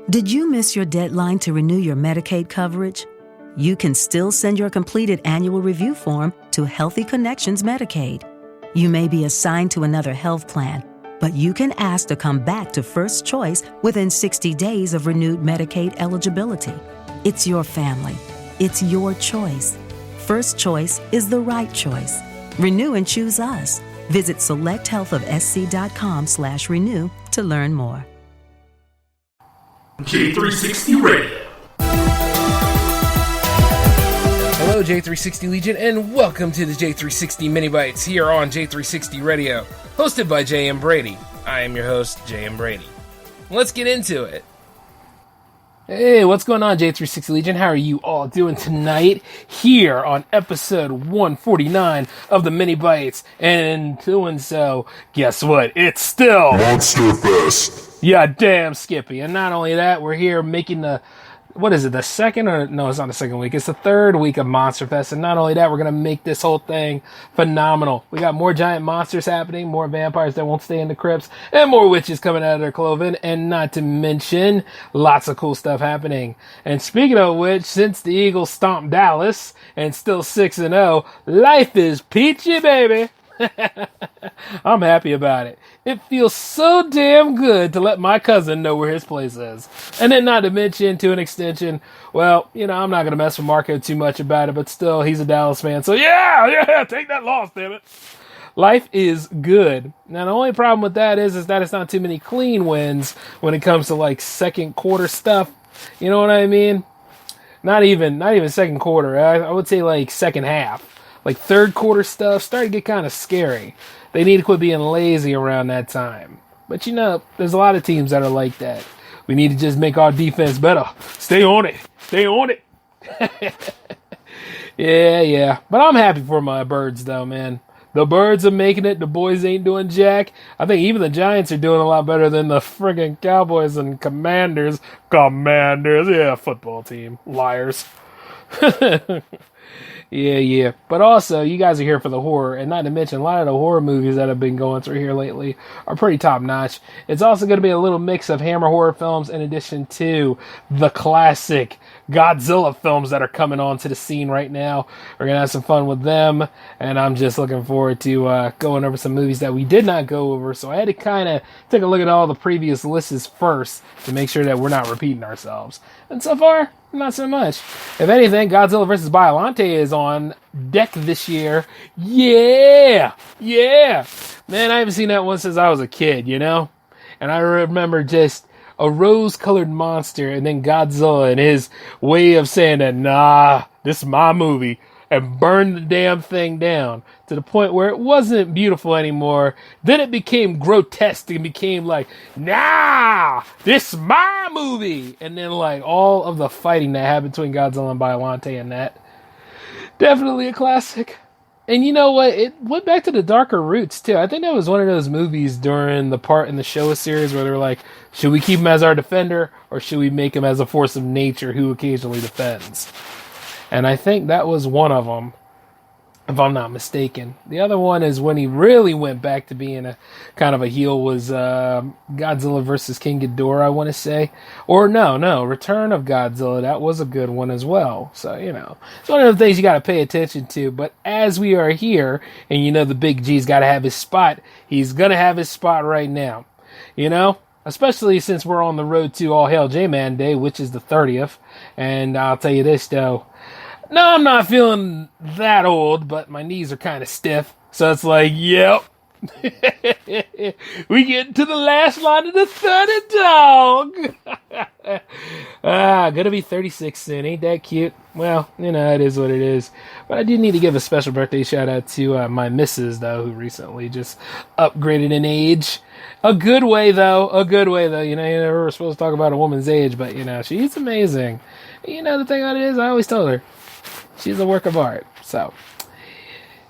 Did you miss your deadline to renew your Medicaid coverage? You can still send your completed annual review form to Healthy Connections Medicaid. You may be assigned to another health plan, but you can ask to come back to First Choice within 60 days of renewed Medicaid eligibility. It's your family. It's your choice. First Choice is the right choice. Renew and choose us. Visit selecthealthofsc.com/renew to learn more. J360 Radio. Hello, J360 Legion, and welcome to the J360 Mini Bites here on J360 Radio, hosted by J.M. Brady. I am your host, J.M. Brady. Let's get into it. Hey, what's going on, J360 Legion? How are you all doing tonight here on episode 149 of the Mini Bites? And doing so, guess what? It's still Monster Fest. Yeah, damn, Skippy. And not only that, we're here making the second, or no, it's not the second week. It's the third week of Monster Fest. And not only that, we're going to make this whole thing phenomenal. We got more giant monsters happening, more vampires that won't stay in the crypts, and more witches coming out of their clothing. And not to mention, lots of cool stuff happening. And speaking of which, since the Eagles stomped Dallas and still 6-0, life is peachy, baby. I'm happy about it. It feels so damn good to let my cousin know where his place is. And then not to mention, to an extension, well, you know, I'm not going to mess with Marco too much about it, but still, he's a Dallas fan. So yeah, take that loss, damn it. Life is good. Now, the only problem with that is that it's not too many clean wins when it comes to, like, second quarter stuff. You know what I mean? Not even second quarter. I would say, like, second half. Like, third quarter stuff started to get kind of scary. They need to quit being lazy around that time. But, you know, there's a lot of teams that are like that. We need to just make our defense better. Stay on it. Yeah. But I'm happy for my Birds, though, man. The Birds are making it. The boys ain't doing jack. I think even the Giants are doing a lot better than the friggin' Cowboys and Commanders. Yeah, football team. Liars. Yeah. But also, you guys are here for the horror, and not to mention, a lot of the horror movies that have been going through here lately are pretty top-notch. It's also going to be a little mix of Hammer horror films in addition to the classic Godzilla films that are coming onto the scene right now. We're going to have some fun with them, and I'm just looking forward to going over some movies that we did not go over, so I had to kind of take a look at all the previous lists first to make sure that we're not repeating ourselves. And so far, not so much. If anything, Godzilla vs. Biollante is on deck this year. Yeah! Man, I haven't seen that one since I was a kid, you know? And I remember just a rose-colored monster and then Godzilla and his way of saying that, nah, this is my movie, and burn the damn thing down to the point where it wasn't beautiful anymore. Then it became grotesque and became like, nah, this is my movie. And then like all of the fighting that happened between Godzilla and Biollante and that. Definitely a classic. And you know what? It went back to the darker roots too. I think that was one of those movies during the part in the Showa series where they were like, should we keep him as our defender or should we make him as a force of nature who occasionally defends? And I think that was one of them, if I'm not mistaken. The other one is when he really went back to being a kind of a heel was Godzilla vs. King Ghidorah, I want to say. Or no, Return of Godzilla. That was a good one as well. So, you know, it's one of the things you got to pay attention to. But as we are here, and you know the Big G's got to have his spot, he's going to have his spot right now. You know? Especially since we're on the road to All Hail J-Man Day, which is the 30th. And I'll tell you this, though. No, I'm not feeling that old, but my knees are kind of stiff. So it's like, yep. We get to the last line of the 30, dog. Gonna be 36 soon. Ain't that cute? Well, you know, it is what it is. But I do need to give a special birthday shout out to my missus, though, who recently just upgraded in age. A good way, though. You know, you never were supposed to talk about a woman's age, but, you know, she's amazing. You know, the thing about it is, I always told her, she's a work of art. So,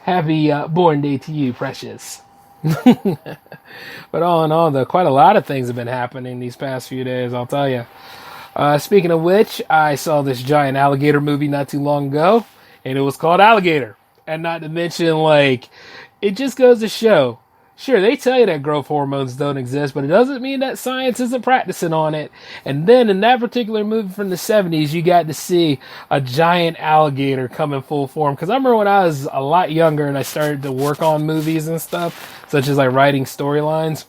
happy born day to you, precious. But all in all, though, quite a lot of things have been happening these past few days, I'll tell you. Speaking of which, I saw this giant alligator movie not too long ago, and it was called Alligator. And not to mention, like, it just goes to show, Sure, they tell you that growth hormones don't exist, but it doesn't mean that science isn't practicing on it. And then in that particular movie from the 70s, you got to see a giant alligator come in full form. Because I remember when I was a lot younger and I started to work on movies and stuff, such as like writing storylines,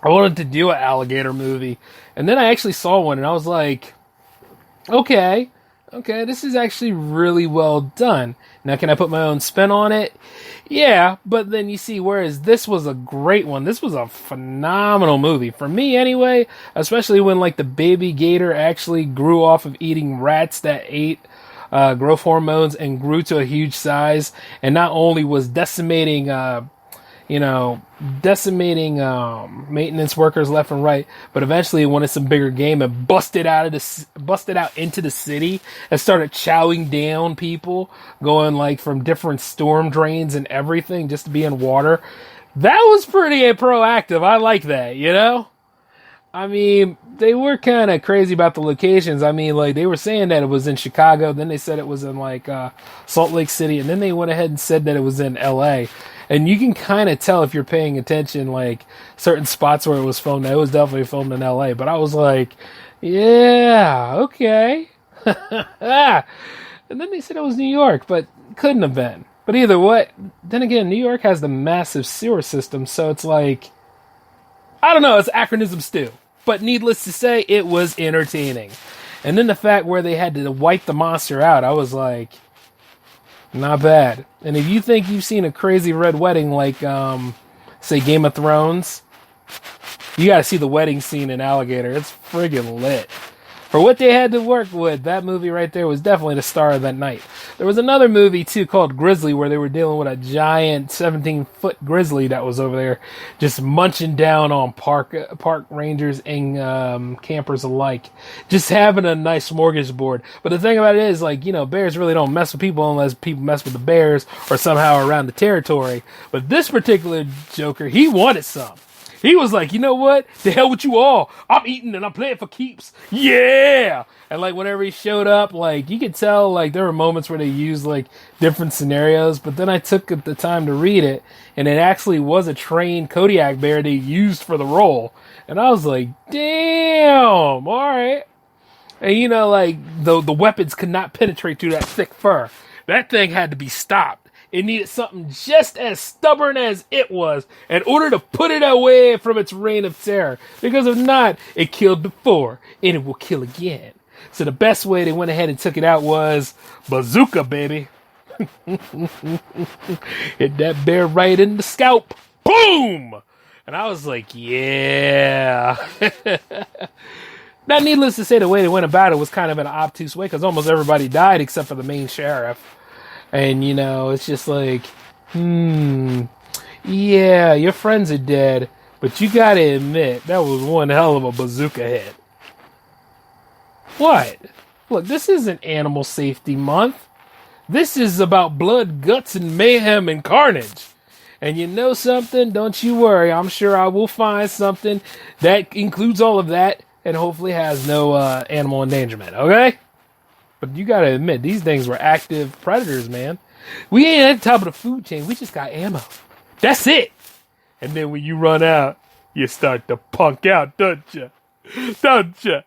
I wanted to do an alligator movie. And then I actually saw one and I was like, okay, this is actually really well done. Now, can I put my own spin on it? Yeah, but then you see, whereas this was a great one, this was a phenomenal movie. For me, anyway, especially when, like, the baby gator actually grew off of eating rats that ate growth hormones and grew to a huge size, and not only was decimating maintenance workers left and right, but eventually wanted some bigger game and busted out into the city and started chowing down people, going like from different storm drains and everything just to be in water. That was pretty proactive. I like that, you know? I mean, they were kind of crazy about the locations. I mean, like, they were saying that it was in Chicago, then they said it was in, like, Salt Lake City, and then they went ahead and said that it was in L.A., and you can kind of tell if you're paying attention, like, certain spots where it was filmed. It was definitely filmed in L.A., but I was like, yeah, okay. And then they said it was New York, but couldn't have been. But either way, then again, New York has the massive sewer system, so it's like, I don't know, it's acronym stew. But needless to say, it was entertaining. And then the fact where they had to wipe the monster out, I was like, not bad. And if you think you've seen a crazy red wedding like, say, Game of Thrones, you gotta see the wedding scene in Alligator. It's friggin' lit. For what they had to work with, that movie right there was definitely the star of that night. There was another movie, too, called Grizzly, where they were dealing with a giant 17-foot grizzly that was over there just munching down on park rangers and campers alike. Just having a nice smorgasbord. But the thing about it is, like, you know, bears really don't mess with people unless people mess with the bears or somehow around the territory. But this particular joker, he wanted some. He was like, you know what? The hell with you all. I'm eating and I'm playing for keeps. Yeah! And like whenever he showed up, like you could tell like there were moments where they used like different scenarios, but then I took the time to read it and it actually was a trained Kodiak bear they used for the role. And I was like, damn, alright. And you know, like the weapons could not penetrate through that thick fur. That thing had to be stopped. It needed something just as stubborn as it was in order to put it away from its reign of terror. Because if not, it killed before, and it will kill again. So the best way they went ahead and took it out was bazooka, baby. Hit that bear right in the scalp. Boom! And I was like, yeah. Now, needless to say, the way they went about it was kind of an obtuse way, because almost everybody died except for the main sheriff. And, you know, it's just like, yeah, your friends are dead, but you gotta admit, that was one hell of a bazooka hit. What? Look, this isn't Animal Safety Month. This is about blood, guts, and mayhem and carnage. And you know something? Don't you worry. I'm sure I will find something that includes all of that and hopefully has no animal endangerment, okay? But you gotta admit, these things were active predators, man. We ain't at the top of the food chain. We just got ammo. That's it. And then when you run out, you start to punk out, don't you? Don't you?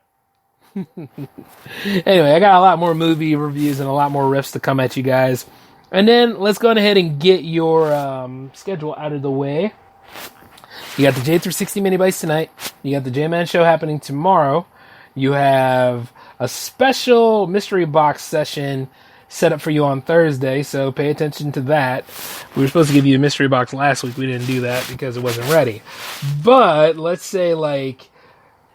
Anyway, I got a lot more movie reviews and a lot more riffs to come at you guys. And then let's go ahead and get your schedule out of the way. You got the J360 mini bites tonight. You got the J-Man show happening tomorrow. You have a special mystery box session set up for you on Thursday, so pay attention to that. We were supposed to give you a mystery box last week. We didn't do that because it wasn't ready. But let's say, like,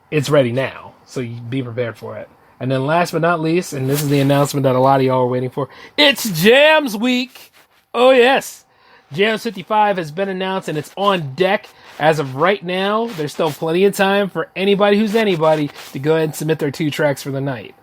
it's ready now, so you be prepared for it. And then last but not least, and this is the announcement that a lot of y'all are waiting for, it's Jams Week! Oh, yes! Jams 55 has been announced, and it's on deck. As of right now, there's still plenty of time for anybody who's anybody to go ahead and submit their 2 tracks for the night.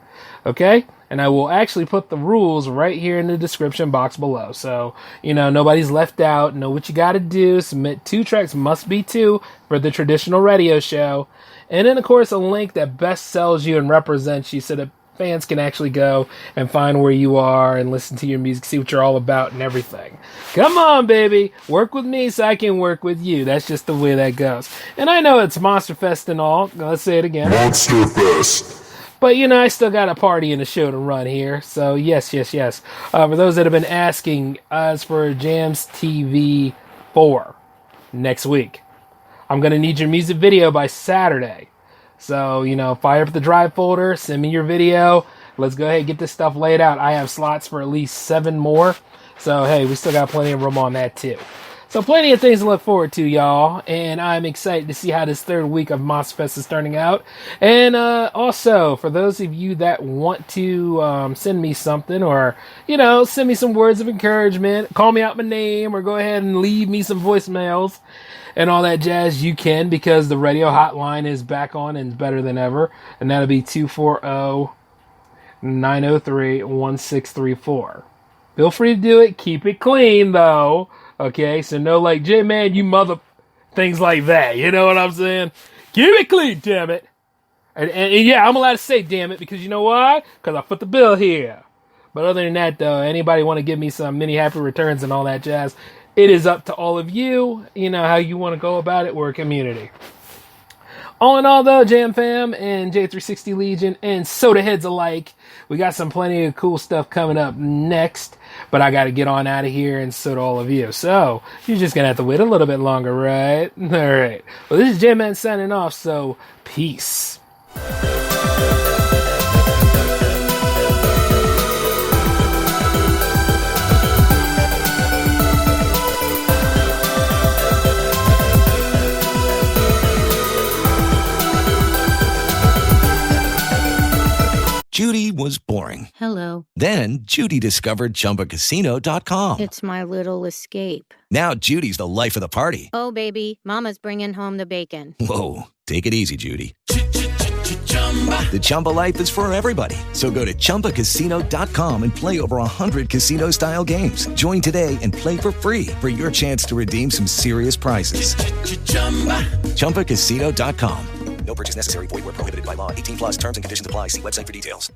Okay? And I will actually put the rules right here in the description box below. So, you know, nobody's left out. Know what you gotta do. Submit 2 tracks, must be 2, for the traditional radio show. And then, of course, a link that best sells you and represents you so that fans can actually go and find where you are and listen to your music, see what you're all about and everything. Come on, baby. Work with me so I can work with you. That's just the way that goes. And I know it's Monster Fest and all. Let's say it again. Monster Fest. But, I still got a party and a show to run here. So, yes. For those that have been asking us for JamsTV 4 next week, I'm going to need your music video by Saturday. So, fire up the drive folder, send me your video. Let's go ahead and get this stuff laid out. I have slots for at least 7 more. So, hey, we still got plenty of room on that, too. So plenty of things to look forward to, y'all, and I'm excited to see how this third week of Monster Fest is turning out. And also, for those of you that want to send me something or, send me some words of encouragement, call me out my name, or go ahead and leave me some voicemails and all that jazz, you can, because the radio hotline is back on and better than ever, and that'll be 240-903-1634. Feel free to do it. Keep it clean, though. Okay, so no like, J-Man, you mother... things like that. You know what I'm saying? Keep it clean, damn it. And yeah, I'm allowed to say damn it because you know why? Because I put the bill here. But other than that, though, anybody want to give me some many happy returns and all that jazz, it is up to all of you. You know how you want to go about it. We're a community. All in all, though, Jam Fam and J360 Legion and Soda Heads alike, we got some plenty of cool stuff coming up next, but I got to get on out of here, and so do all of you. So, you're just going to have to wait a little bit longer, right? All right. Well, this is J-Man signing off, so peace. Judy was boring. Hello. Then Judy discovered ChumbaCasino.com. It's my little escape. Now Judy's the life of the party. Oh, baby, mama's bringing home the bacon. Whoa, take it easy, Judy. The Chumba life is for everybody. So go to ChumbaCasino.com and play over 100 casino-style games. Join today and play for free for your chance to redeem some serious prizes. ChumbaCasino.com. No purchase necessary. Void where prohibited by law. 18+ terms and conditions apply. See website for details.